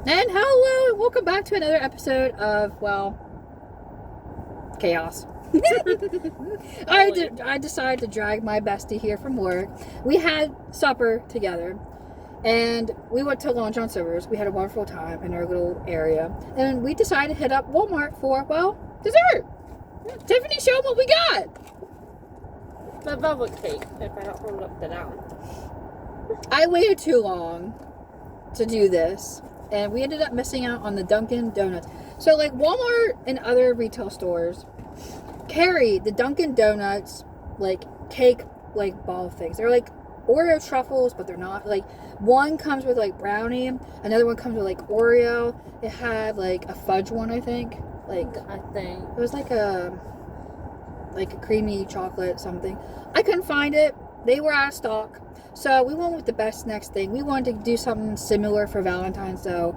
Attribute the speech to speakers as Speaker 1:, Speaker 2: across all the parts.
Speaker 1: And hello, and welcome back to another episode of, well, chaos. I decided to drag my bestie here from work. We had supper together, and we went to Long John Silver's. We had a wonderful time in our little area, and we decided to hit up Walmart for, well, dessert. Tiffany, show them what we got.
Speaker 2: The velvet cake, if I don't hold up the down.
Speaker 1: I waited too long to do this, and we ended up missing out on the Dunkin' Donuts. So, like, Walmart and other retail stores carry the Dunkin' Donuts, like, cake, like, ball things. They're like Oreo truffles, but they're not. Like, one comes with, like, brownie. Another one comes with, like, Oreo. It had, like, a fudge one, I think. Like,
Speaker 2: I think.
Speaker 1: it was like a creamy chocolate something. I couldn't find it. They were out of stock. So we went with the best next thing. We wanted to do something similar for Valentine's, so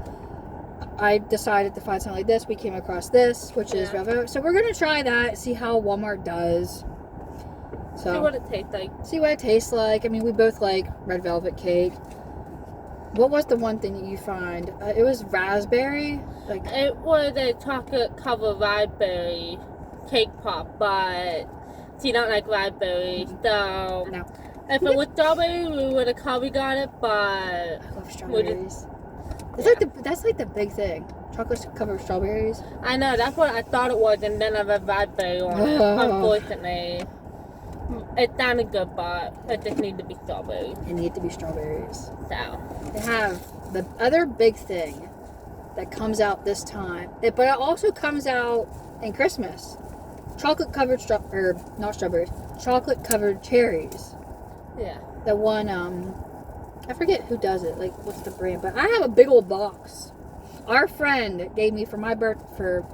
Speaker 1: I decided to find something like this. We came across this, which is Red Velvet. So we're going to try that, see how Walmart does. So
Speaker 2: See what it tastes like.
Speaker 1: See what it tastes like. I mean, we both like red velvet cake. What was the one thing that you find? It was raspberry. Like,
Speaker 2: It was a chocolate covered raspberry cake pop, but she don't like raspberry, so
Speaker 1: no.
Speaker 2: if it was strawberry, we would have probably got it, but
Speaker 1: I love strawberries. That's like the big thing. Chocolate covered strawberries.
Speaker 2: I know, that's what I thought it was, and then I read raspberry on it, unfortunately. It sounded good, but it just needs to be strawberry.
Speaker 1: It need to be strawberries.
Speaker 2: So,
Speaker 1: They have the other big thing that comes out this time, but it also comes out in Christmas. Chocolate covered chocolate covered cherries.
Speaker 2: yeah.
Speaker 1: The one, I forget who does it, like, what's the brand, but I have a big old box. Our friend gave me for my for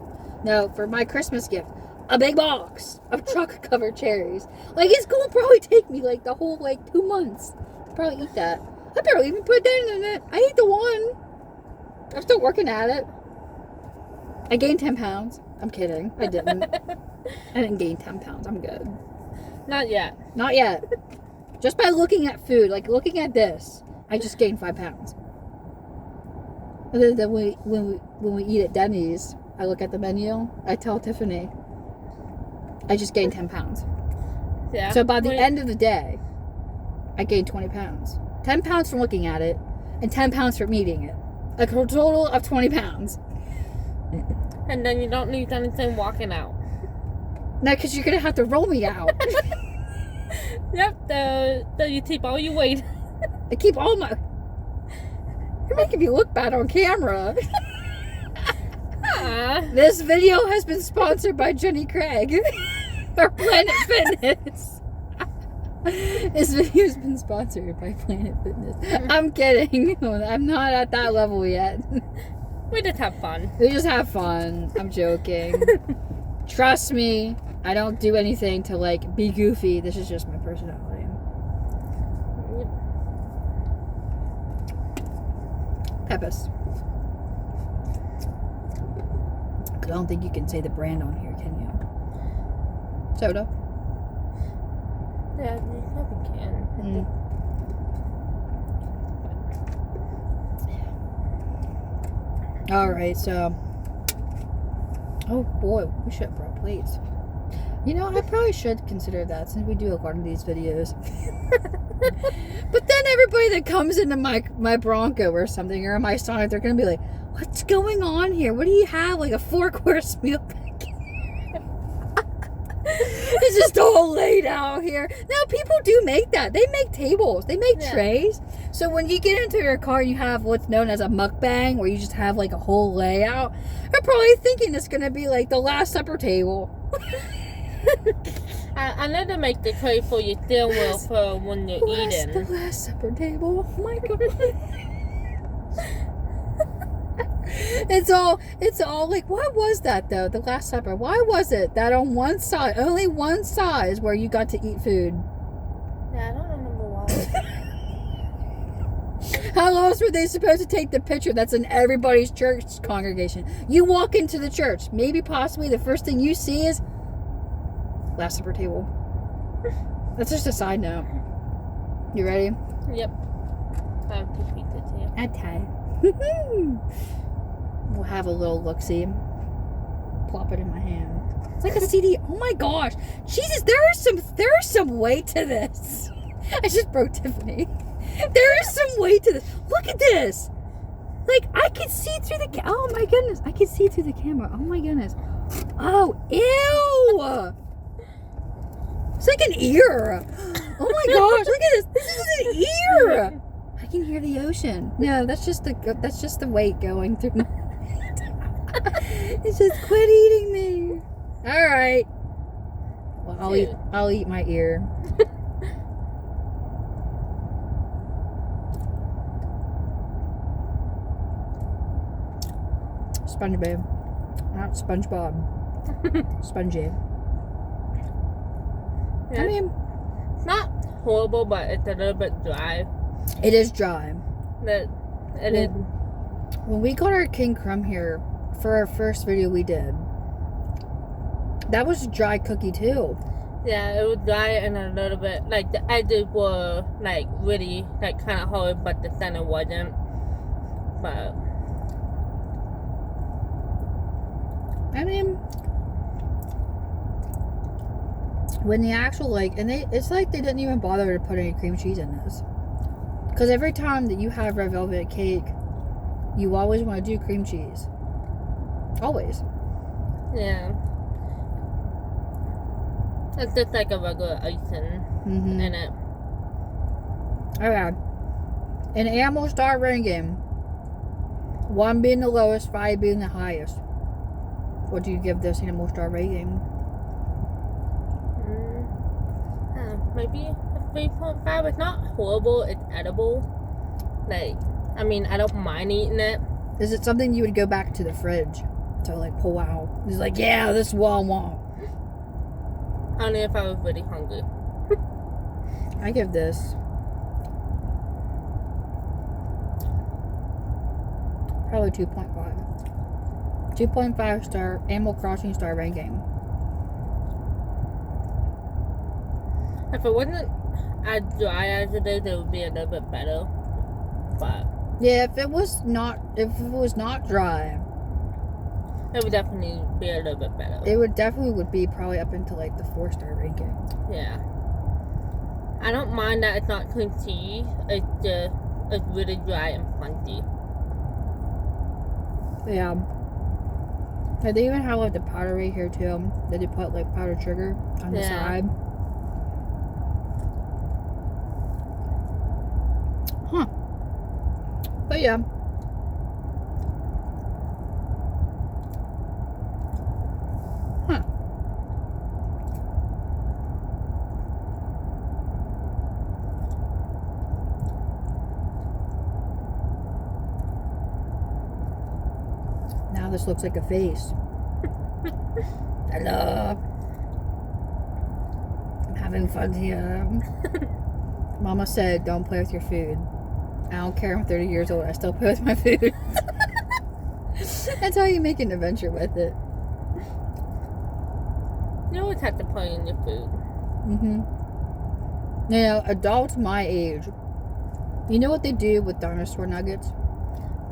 Speaker 1: my Christmas gift, a big box of chocolate covered cherries. Like, it's gonna probably take me, like, the whole, like, 2 months to probably eat that. I barely even put that in it. I ate the one. I'm still working at it. I gained 10 pounds. I'm kidding. I didn't. I didn't gain 10 pounds. I'm good.
Speaker 2: Not yet.
Speaker 1: Not yet. Just by looking at food, like looking at this, I just gained 5 pounds. And then when we eat at Denny's, I look at the menu. I tell Tiffany, I just gained 10 pounds.
Speaker 2: Yeah.
Speaker 1: So by the end of the day, I gained 20 pounds. 10 pounds from looking at it, and 10 pounds from eating it. A total of 20 pounds.
Speaker 2: And then you don't need anything walking out.
Speaker 1: No, because you're going to have to roll me out.
Speaker 2: Yep, so you keep all your weight.
Speaker 1: I keep all my... You're making me look bad on camera. This video has been sponsored by Jenny Craig. Or Planet Fitness. This video has been sponsored by Planet Fitness. I'm kidding. I'm not at that level yet.
Speaker 2: We just have fun.
Speaker 1: We just have fun. I'm joking. Trust me, I don't do anything to, like, be goofy. This is just my personality. Pepis. I don't think you can say the brand on here, can you? Soda.
Speaker 2: Yeah, you probably can.
Speaker 1: Alright, so... Oh boy, we should have brought plates. You know, I probably should consider that since we do a lot of these videos. But then everybody that comes into my Bronco or something, or my Sonic, they're going to be like, what's going on here? What do you have? Like a 4-course meal package? It's just all laid out here. Now, people do make that. They make tables. They make trays. So when you get into your car, you have what's known as a mukbang, where you just have like a whole layout. You're probably thinking it's going to be like the Last Supper table.
Speaker 2: I need to make the tray for your steering wheel for when you're eating.
Speaker 1: The Last Supper table. Oh my God. It's all like, why was that though? The Last Supper. Why was it that on one side, only one side is where you got to eat food?
Speaker 2: Yeah, I don't remember why.
Speaker 1: How else were they supposed to take the picture that's in everybody's church congregation? You walk into the church, maybe possibly the first thing you see is Last Supper table. That's just a side note. You ready?
Speaker 2: Yep. I have 2 pizzas here.
Speaker 1: Okay. we'll have a little look-see. Plop it in my hand. It's like a CD. Oh my gosh. Jesus, there is some weight to this. I just broke Tiffany. There is some weight to this. Look at this. Like, I can see through the oh my goodness. I can see through the camera. Oh my goodness. Oh, ew. It's like an ear. Oh my gosh, look at this. This is an ear. I can hear the ocean. No, that's just the weight going through my It says, quit eating me. All right. Well, I'll eat my ear. SpongeBob, not SpongeBob. Spongy.
Speaker 2: Yeah,
Speaker 1: I mean,
Speaker 2: it's not horrible, but it's a little bit dry.
Speaker 1: it is dry.
Speaker 2: It is.
Speaker 1: When we got our King Crumb here for our first video we did, that was a dry cookie too.
Speaker 2: Yeah, it was dry and a little bit like the edges were like really like kind of hard, but the center wasn't. But
Speaker 1: I mean, when the actual it's like they didn't even bother to put any cream cheese in this. Because every time that you have red velvet cake, you always want to do cream cheese. Always.
Speaker 2: yeah, it's just like a regular icing in it.
Speaker 1: Okay. An animal star ranking. 1 being the lowest, 5 being the highest. What do you give this animal star rating?
Speaker 2: Maybe a 3.5. It's not horrible. It's edible. Like, I mean, I don't mind eating it.
Speaker 1: Is it something you would go back to the fridge to like pull out? It's like, yeah, this is what I want.
Speaker 2: Only if I was really hungry.
Speaker 1: I give this probably 2.5. 2.5 star Animal Crossing star ranking.
Speaker 2: If it wasn't as dry as it is, it would be a little bit better. But
Speaker 1: Yeah, if it was not dry,
Speaker 2: it would definitely be a little bit better.
Speaker 1: it would definitely be probably up into like the 4-star ranking.
Speaker 2: Yeah. I don't mind that it's not cream cheese. It's really dry and funky.
Speaker 1: Yeah. And they even have like the powder right here too. That they put like powdered sugar on the side. Huh. But yeah. Huh. Now this looks like a face. Hello. I'm having fun here. Mama said, don't play with your food. I don't care, I'm 30 years old, I still play with my food. That's how you make an adventure with it.
Speaker 2: You always have to play in your food.
Speaker 1: You know, adults my age, you know what they do with dinosaur nuggets?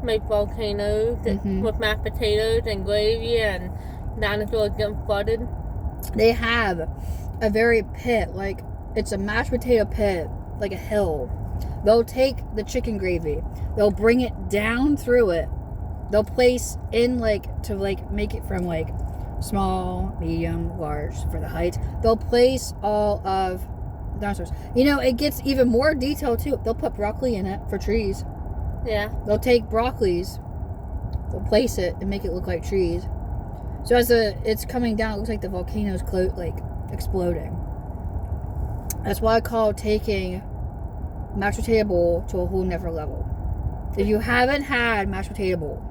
Speaker 2: Make volcanoes with mashed potatoes and gravy and dinosaurs getting flooded.
Speaker 1: They have a very pit, like it's a mashed potato pit, like a hill. They'll take the chicken gravy, they'll bring it down through it, they'll place in like to like make it from like small, medium, large for the height. They'll place all of the dinosaurs. You know, it gets even more detailed too. They'll put broccoli in it for trees.
Speaker 2: Yeah.
Speaker 1: They'll take broccolis, they'll place it and make it look like trees. So as it's coming down, it looks like the volcano's exploding. That's why I call taking mashed potato bowl to a whole nother level. If you haven't had mashed potato bowl,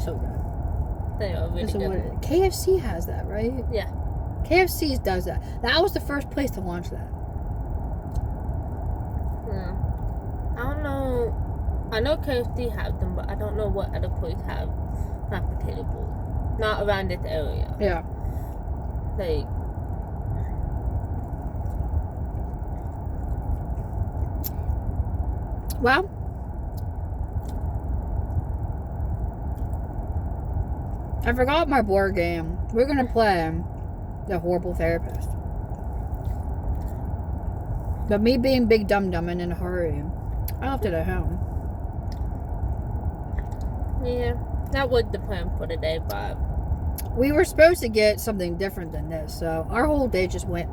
Speaker 1: so good.
Speaker 2: They are really good.
Speaker 1: KFC has that, right?
Speaker 2: Yeah.
Speaker 1: KFC does that. That was the first place to launch that.
Speaker 2: Yeah. I don't know. I know KFC have them, but I don't know what other place have mashed potato bowl. Not around this area.
Speaker 1: Yeah.
Speaker 2: Like.
Speaker 1: Well, I forgot my board game. We're gonna play The Horrible Therapist. But me being big dum-dum and in a hurry, I left it at home.
Speaker 2: Yeah, that was the plan for the day, but
Speaker 1: We were supposed to get something different than this, so our whole day just went.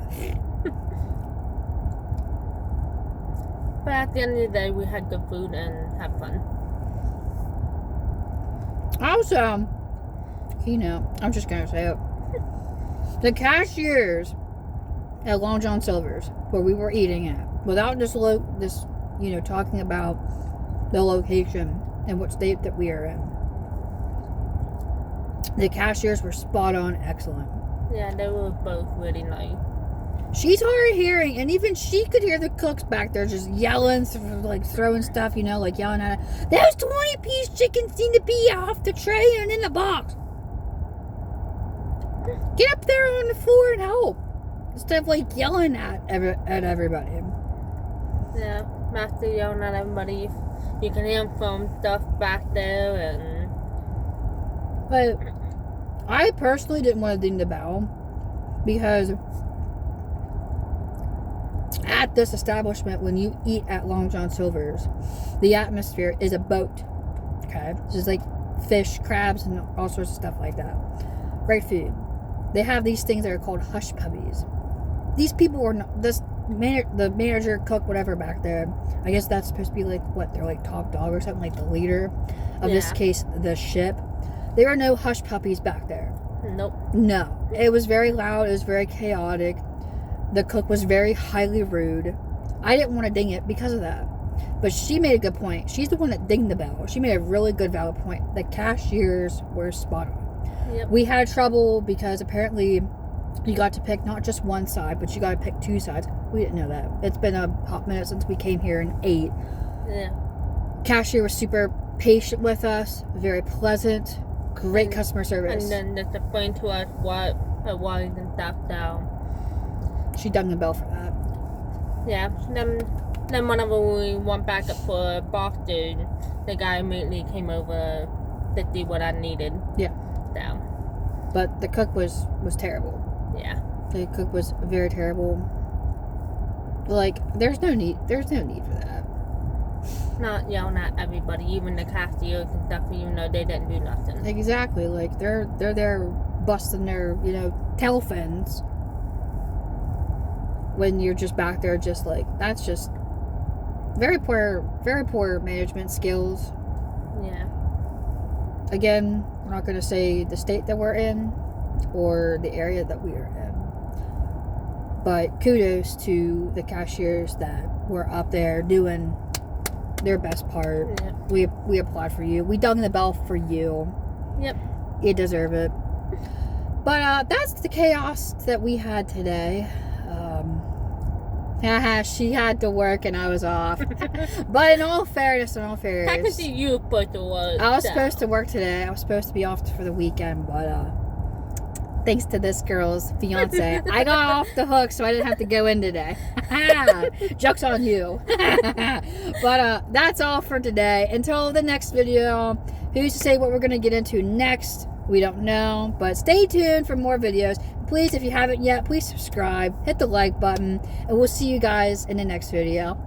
Speaker 2: but at the end of the day, we had good food and had fun.
Speaker 1: Also, I'm just gonna say it. The cashiers at Long John Silver's, where we were eating at, without talking about the location and what state that we are in. The cashiers were spot on excellent.
Speaker 2: Yeah, they were both really nice.
Speaker 1: She's hard of hearing, and even she could hear the cooks back there just yelling, throwing stuff, yelling at her. Those 20-piece chickens need to be off the tray and in the box. Get up there on the floor and help. Instead of yelling at everybody.
Speaker 2: Yeah, Master yelling at everybody. You can hear him throwing stuff back there, and
Speaker 1: But I personally didn't want to ding the bell because at this establishment, when you eat at Long John Silver's, the atmosphere is a boat. Okay, it's just fish, crabs, and all sorts of stuff like that. Great food. They have these things that are called hush puppies. These people were not the manager, cook, whatever back there. I guess that's supposed to be they're top dog or something, the leader of this case, the ship. There are no hush puppies back there.
Speaker 2: Nope.
Speaker 1: No. It was very loud. It was very chaotic. The cook was very highly rude. I didn't want to ding it because of that. But she made a good point. She's the one that dinged the bell. She made a really good, valid point. The cashiers were spot on.
Speaker 2: Yep.
Speaker 1: We had trouble because apparently you got to pick not just one side, but you got to pick two sides. We didn't know that. It's been a hot minute since we came here and ate.
Speaker 2: Yeah.
Speaker 1: Cashier was super patient with us. Very pleasant. Great customer service.
Speaker 2: And then just explain to us what it was and stuff, so.
Speaker 1: She dung the bell for that.
Speaker 2: Yeah. Then whenever we went back up for Boston, the guy immediately came over to see what I needed.
Speaker 1: Yeah.
Speaker 2: So.
Speaker 1: But the cook was terrible.
Speaker 2: Yeah.
Speaker 1: The cook was very terrible. There's no need for that.
Speaker 2: Not yelling at everybody, even the cashiers and stuff, even though they didn't do nothing.
Speaker 1: Exactly. They're there busting their, tail fins. When you're just back there that's just very poor management skills.
Speaker 2: Yeah.
Speaker 1: Again, we're not going to say the state that we're in or the area that we are in. But kudos to the cashiers that were up there doing their best part.
Speaker 2: Yeah.
Speaker 1: We applaud for you. We dung the bell for you.
Speaker 2: Yep.
Speaker 1: You deserve it. But that's the chaos that we had today. She had to work and I was off. But in all fairness,
Speaker 2: Technically, you were supposed to work.
Speaker 1: I was supposed to work today. I was supposed to be off for the weekend, but thanks to this girl's fiance, I got off the hook, so I didn't have to go in today. Joke's on you. But that's all for today. Until the next video, who's to say what we're going to get into next? We don't know, but stay tuned for more videos. Please, if you haven't yet, please subscribe, hit the like button, and we'll see you guys in the next video.